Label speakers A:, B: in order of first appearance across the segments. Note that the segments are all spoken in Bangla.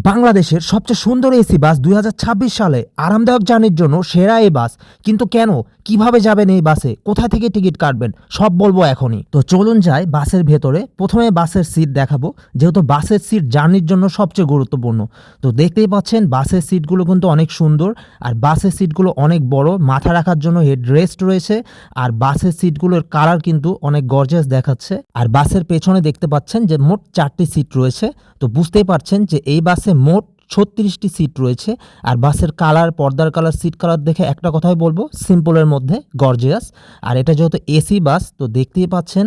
A: বাংলাদেশের সবচেয়ে সুন্দর এসি বাস ২০২৬ সালে আরামদায়ক জার্নির জন্য সেরা এই বাস। কিন্তু কেন, কিভাবে যাবেন এই বাসে, কোথা থেকে টিকিট কাটবেন, সব বলবো এখনই। তো চলুন যাই বাসের ভেতরে। প্রথমে বাসের সিট দেখাবো, যেহেতু বাসের সিট জার্নির জন্য সবচেয়ে গুরুত্বপূর্ণ। তো দেখতেই পাচ্ছেন বাসের সিটগুলো কিন্তু অনেক সুন্দর, আর বাসের সিটগুলো অনেক বড়, মাথা রাখার জন্য হেড রেস্ট রয়েছে, আর বাসের সিটগুলোর কালার কিন্তু অনেক গর্জিয়াস দেখাচ্ছে। আর বাসের পেছনে দেখতে পাচ্ছেন যে মোট 4টি সিট রয়েছে। তো বুঝতেই পারছেন যে এই বাসে মোট 36টি সিট রয়েছে। আর বাসের কালার, পর্দার কালার, সিট কালার দেখে একটা কথাই বলবো, সিম্পলের মধ্যে গর্জিয়াস। আর এটা যেহেতু এসি বাস, তো দেখতেই পাচ্ছেন।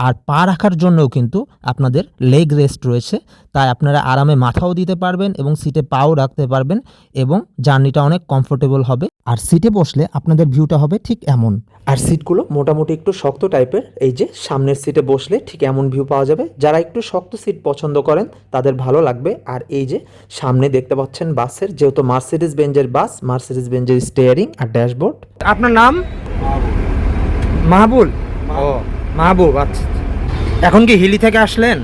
A: আর পা রাখার জন্যও কিন্তু আপনাদের লেগ রেস্ট রয়েছে, তাই আপনারা আরামে মাথাও দিতে পারবেন এবং সিটে পাও রাখতে পারবেন, এবং জার্নিটা অনেক কমফোর্টেবল হবে। আর সিটে বসলে আপনাদের ভিউটা হবে ঠিক এমন। আর সিটগুলো মোটামুটি একটু শক্ত টাইপের। এই যে সামনের সিটে বসলে ঠিক এমন ভিউ পাওয়া যাবে। যারা একটু শক্ত সিট পছন্দ করেন তাদের ভালো লাগবে। আর এই যে সামনে দেখতে পাচ্ছেন বাসের, যেহেতু মার্সিডিজ বেঞ্জের বাস, মার্সিডিজ বেঞ্জের স্টিয়ারিং আর ড্যাশবোর্ড।
B: আপনার নাম? মাহবুল। ও মাহবুব, আচ্ছা। এখন কি হিলি থেকে আসলেন?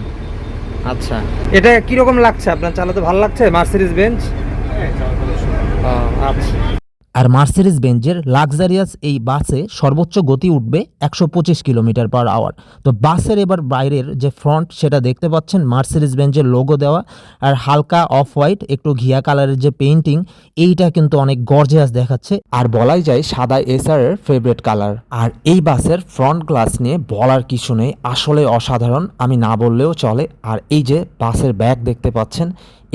B: আচ্ছা, এটা কিরকম লাগছে আপনার, চালাতে ভালো লাগছে মার্সিডিজ বেঞ্জ? আচ্ছা।
A: আর মার্সিডিজ বেঞ্জের লাক্সারিয়াস এই বাসে সর্বোচ্চ গতি উঠবে 125 কিলোমিটার পার আওয়ার। তো বাসের এবার বাইরের যে ফ্রন্ট, সেটা দেখতে পাচ্ছেন মার্সিডিজ বেঞ্জের লোগো দেওয়া, আর হালকা অফ হোয়াইট, একটু ঘিয়া কালারের যে পেইন্টিং, এইটা কিন্তু অনেক গর্জিয়াস দেখাচ্ছে। আর বলাই যায় সাদা এসআর এর ফেভারিট কালার। আর এই বাসের ফ্রন্ট গ্লাস নিয়ে বলার কিছু নেই, আসলে অসাধারণ, আমি না বললেও চলে। আর এই যে বাসের ব্যাগ দেখতে পাচ্ছেন,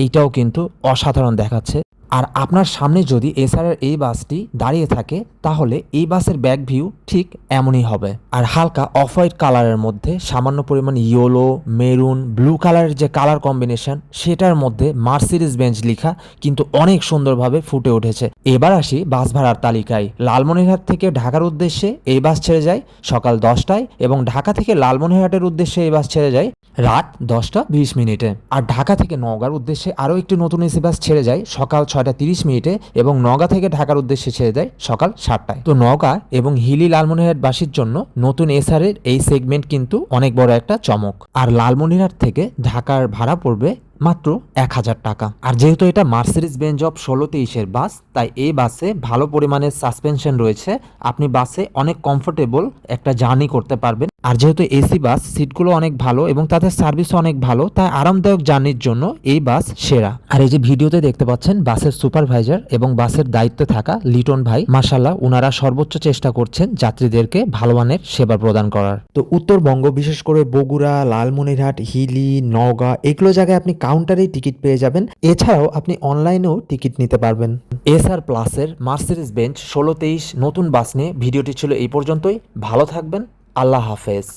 A: এইটাও কিন্তু অসাধারণ দেখাচ্ছে। আর আপনার সামনে যদি এসআরের এই বাসটি দাঁড়িয়ে থাকে, তাহলে এই বাসের ব্যাক ভিউ ঠিক এমনই হবে। আর হালকা অফ হোয়াইট কালারের মধ্যে সামান্য পরিমাণ ইয়েলো, মেরুন, ব্লু কালারের যে কালার কম্বিনেশন, সেটার মধ্যে মার্সিডিজ বেঞ্জ লেখা কিন্তু অনেক সুন্দরভাবে ফুটে উঠেছে। এবার আসি বাস ভাড়ার তালিকায়। লালমনিরহাট থেকে ঢাকার উদ্দেশ্যে এই বাস ছেড়ে যায় সকাল 10টায়, এবং ঢাকা থেকে লালমনিরহাটের উদ্দেশ্যে এই বাস ছেড়ে যায় রাত 10টা 20 মিনিটে। আর ঢাকা থেকে নওগাঁর উদ্দেশ্যে আরও একটি নতুন এসি বাস ছেড়ে যায় সকাল 6টা 30 মিনিটে, এবং নওগাঁ থেকে ঢাকার উদ্দেশ্যে ছেড়ে যায় সকাল 7টায়। তো নওগাঁ এবং হিলি লালমনিরহাটবাসীর জন্য নতুন এসআরের এই সেগমেন্ট কিন্তু অনেক বড় একটা চমক। আর লালমনিরহাট থেকে ঢাকার ভাড়া পড়বে মাত্র 1000 টাকা। আর যেহেতু এটা মার্সিডিজ বেঞ্জ অফ 1623-এর বাস, তাই এই বাসে ভালো পরিমাণের সাসপেনশন রয়েছে। আপনি বাসে অনেক কমফোর্টেবল একটা জার্নি করতে পারবেন। আর যেহেতু এসি বাস, সিটগুলো অনেক ভালো এবং তাদের সার্ভিসও অনেক ভালো, তাই আরামদায়ক জার্নির জন্য এই বাস সেরা। আর এই যে ভিডিওতে দেখতে পাচ্ছেন বাসের সুপারভাইজার এবং বাসের দায়িত্বে থাকা লিটন ভাই, মাশাআল্লাহ, ওনারা সর্বোচ্চ চেষ্টা করছেন যাত্রীদেরকে ভালো মানের সেবা প্রদান করার। তো উত্তরবঙ্গ, বিশেষ করে বগুড়া, লালমনিরহাট, হিলি, নওগাঁ, এগুলো জায়গায় আপনি কাউন্টারেই টিকিট পেয়ে যাবেন। এছাড়াও আপনি অনলাইনেও টিকিট নিতে পারবেন। এসআর প্লাসের মার্সিডিজ বেঞ্জ 1623 নতুন বাস নিয়ে ভিডিওটি ছিল এই পর্যন্তই। ভালো থাকবেন, আল্লাহ হাফেজ।